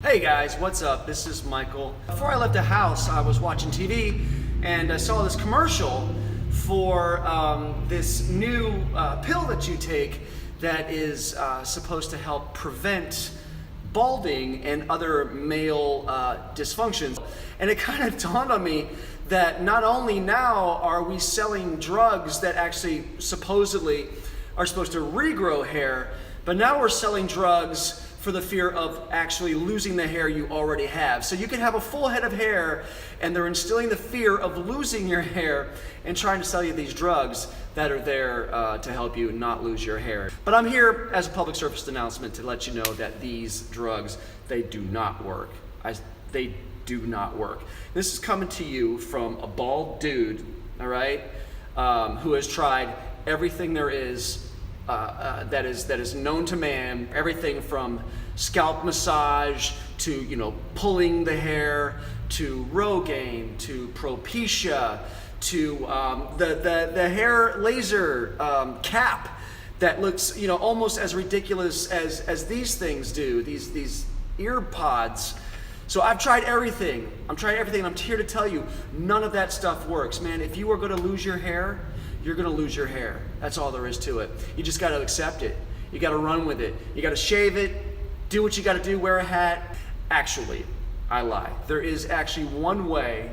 Hey guys, what's up? This is Michael. Before I left the house, I was watching TV and I saw this commercial for this new pill that you take that is supposed to help prevent balding and other male dysfunctions. And it kind of dawned on me that not only now are we selling drugs that actually supposedly are supposed to regrow hair, but now we're selling drugs for the fear of actually losing the hair you already have. So you can have a full head of hair and they're instilling the fear of losing your hair and trying to sell you these drugs that are there to help you not lose your hair. But I'm here as a public service announcement to let you know that these drugs, they do not work. They do not work. This is coming to you from a bald dude, all right, who has tried everything there is that is known to man, everything from scalp massage to pulling the hair, to Rogaine, to Propecia, to the hair laser cap that looks almost as ridiculous as these things do, these ear pods. So I've tried everything. I'm here to tell you, none of that stuff works, man. If you are going to lose your hair, you're gonna lose your hair. That's all there is to it. You just gotta accept it. You gotta run with it. You gotta shave it, do what you gotta do, wear a hat. Actually, I lie. There is actually one way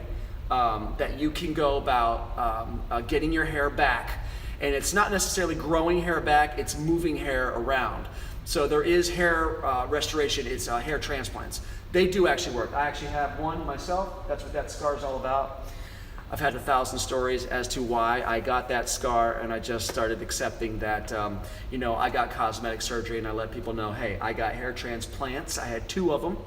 that you can go about getting your hair back. And it's not necessarily growing hair back, it's moving hair around. So there is hair restoration, it's hair transplants. They do actually work. I actually have one myself. That's what that scar is all about. I've had 1,000 stories as to why I got that scar, and I just started accepting that, I got cosmetic surgery, and I let people know, hey, I got hair transplants. I had 2 of them,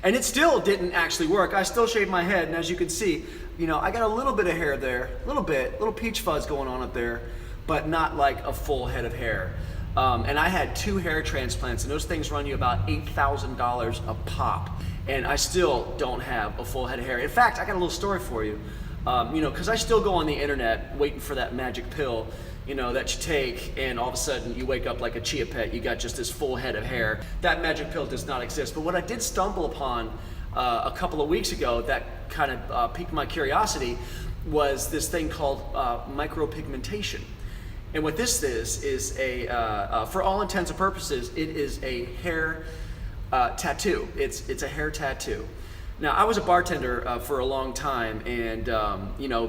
and it still didn't actually work. I still shaved my head, and as you can see, I got a little bit of hair there, little peach fuzz going on up there, but not like a full head of hair. And I had 2 hair transplants, and those things run you about $8,000 a pop. And I still don't have a full head of hair. In fact, I got a little story for you. Because I still go on the internet waiting for that magic pill, that you take, and all of a sudden you wake up like a chia pet. You got just this full head of hair. That magic pill does not exist. But what I did stumble upon a couple of weeks ago that kind of piqued my curiosity was this thing called micropigmentation. And what this is for all intents and purposes, it is a hair tattoo. It's a hair tattoo. Now, I was a bartender for a long time, and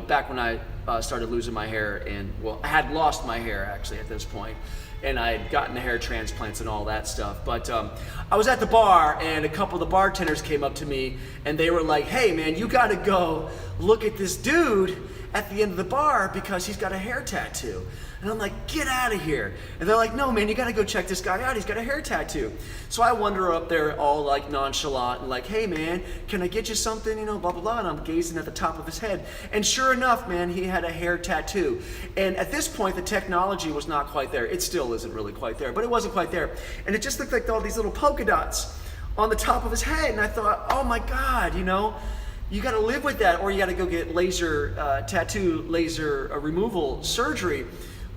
back when I started losing my hair, and I had lost my hair actually at this point, and I had gotten the hair transplants and all that stuff. But I was at the bar, and a couple of the bartenders came up to me, and they were like, "Hey, man, you got to go look at this dude at the end of the bar because he's got a hair tattoo." And I'm like, "Get out of here." And they're like, "No, man, you gotta go check this guy out. He's got a hair tattoo." So I wander up there all like nonchalant and like, "Hey, man, can I get you something?" Blah, blah, blah. And I'm gazing at the top of his head. And sure enough, man, he had a hair tattoo. And at this point, the technology was not quite there. It still isn't really quite there, but it wasn't quite there. And it just looked like all these little polka dots on the top of his head. And I thought, oh my God, you gotta live with that, or you gotta go get laser removal surgery.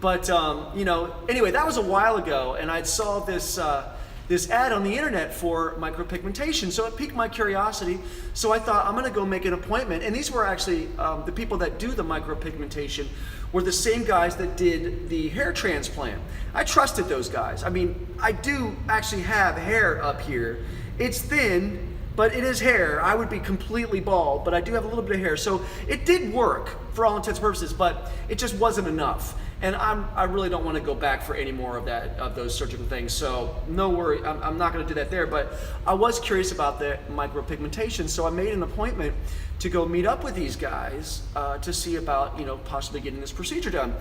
But anyway, that was a while ago, and I saw this ad on the internet for micropigmentation, so it piqued my curiosity. So I thought, I'm gonna go make an appointment. And these were actually the people that do the micropigmentation were the same guys that did the hair transplant. I trusted those guys. I mean, I do actually have hair up here. It's thin, but it is hair. I would be completely bald, but I do have a little bit of hair. So it did work for all intents and purposes, but it just wasn't enough. And I really don't want to go back for any more of those surgical things. So no worry, I'm not going to do that there. But I was curious about the micropigmentation, so I made an appointment to go meet up with these guys to see about possibly getting this procedure done.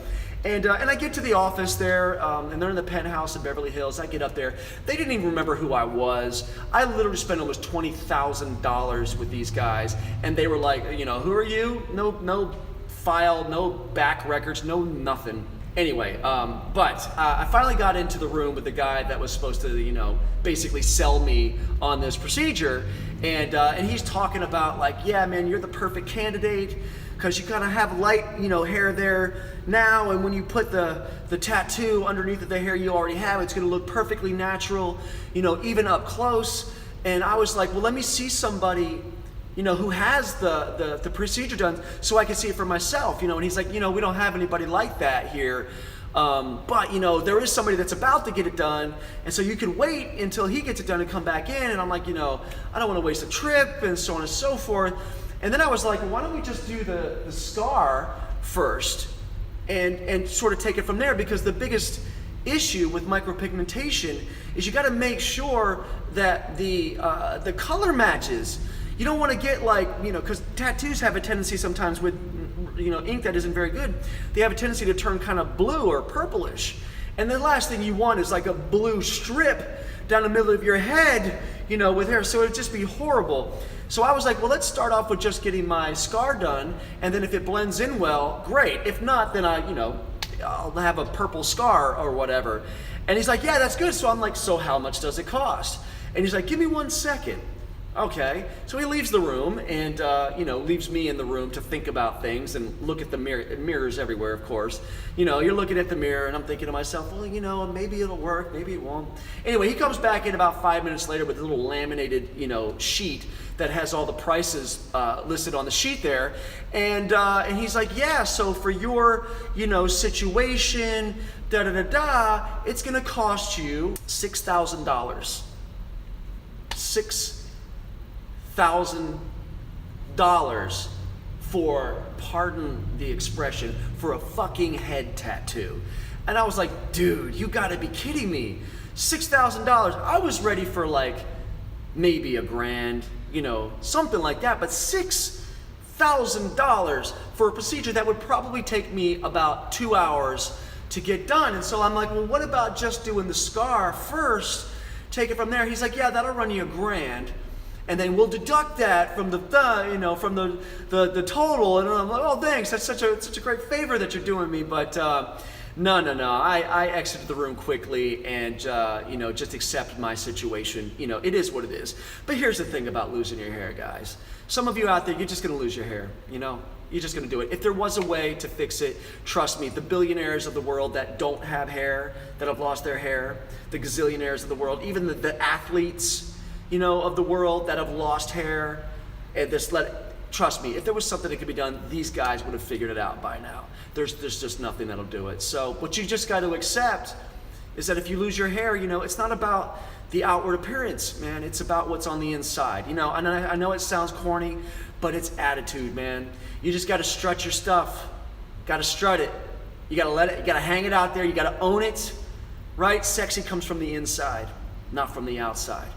And I get to the office there, and they're in the penthouse in Beverly Hills. I get up there. They didn't even remember who I was. I literally spent almost $20,000 with these guys, and they were like, "Who are you? No file, no back records, no nothing." Anyway, but I finally got into the room with the guy that was supposed to, basically sell me on this procedure, and he's talking about like, "Yeah, man, you're the perfect candidate because you kind of have light, hair there now, and when you put the tattoo underneath of the hair you already have, it's going to look perfectly natural, even up close." And I was like, well, let me see somebody, who has the procedure done so I can see it for myself, and he's like, we don't have anybody like that here. But there is somebody that's about to get it done, and so you can wait until he gets it done and come back in. And I'm like, I don't want to waste a trip, and so on and so forth. And then I was like, well, why don't we just do the scar first and sort of take it from there? Because the biggest issue with micropigmentation is you got to make sure that the color matches. You don't want to get because tattoos have a tendency sometimes with ink that isn't very good, they have a tendency to turn kind of blue or purplish. And the last thing you want is like a blue strip down the middle of your head, with hair. So it'd just be horrible. So I was like, well, let's start off with just getting my scar done, and then if it blends in well, great. If not, then I'll have a purple scar or whatever. And he's like, yeah, that's good. So I'm like, so how much does it cost? And he's like, give me 1 second. Okay, so he leaves the room and leaves me in the room to think about things and look at the mirrors everywhere, of course. You're looking at the mirror and I'm thinking to myself, well, maybe it'll work, maybe it won't. Anyway, he comes back in about 5 minutes later with a little laminated, sheet that has all the prices listed on the sheet there. And he's like, yeah, so for your, situation, it's gonna cost you $6,000. $6,000 for, pardon the expression, for a fucking head tattoo. And I was like, dude, you gotta be kidding me. $6,000. I was ready for maybe $1,000, something like that, but $6,000 for a procedure that would probably take me about 2 hours to get done. And so I'm like, well, what about just doing the scar first, take it from there? He's like, yeah, that'll run you $1,000. And then we'll deduct that from the total. And I'm like, oh, thanks. That's such a great favor that you're doing me. But no. I exited the room quickly and just accepted my situation. It is what it is. But here's the thing about losing your hair, guys. Some of you out there, you're just gonna lose your hair. You're just gonna do it. If there was a way to fix it, trust me, the billionaires of the world that don't have hair, that have lost their hair, the gazillionaires of the world, even the athletes, of the world that have lost hair, and trust me, if there was something that could be done, these guys would have figured it out by now. There's just nothing that'll do it. So what you just got to accept is that if you lose your hair, it's not about the outward appearance, man. It's about what's on the inside. And I know it sounds corny, but it's attitude, man. You just got to strut your stuff. Got to strut it. You got to let it. You got to hang it out there. You got to own it, right? Sexy comes from the inside, not from the outside.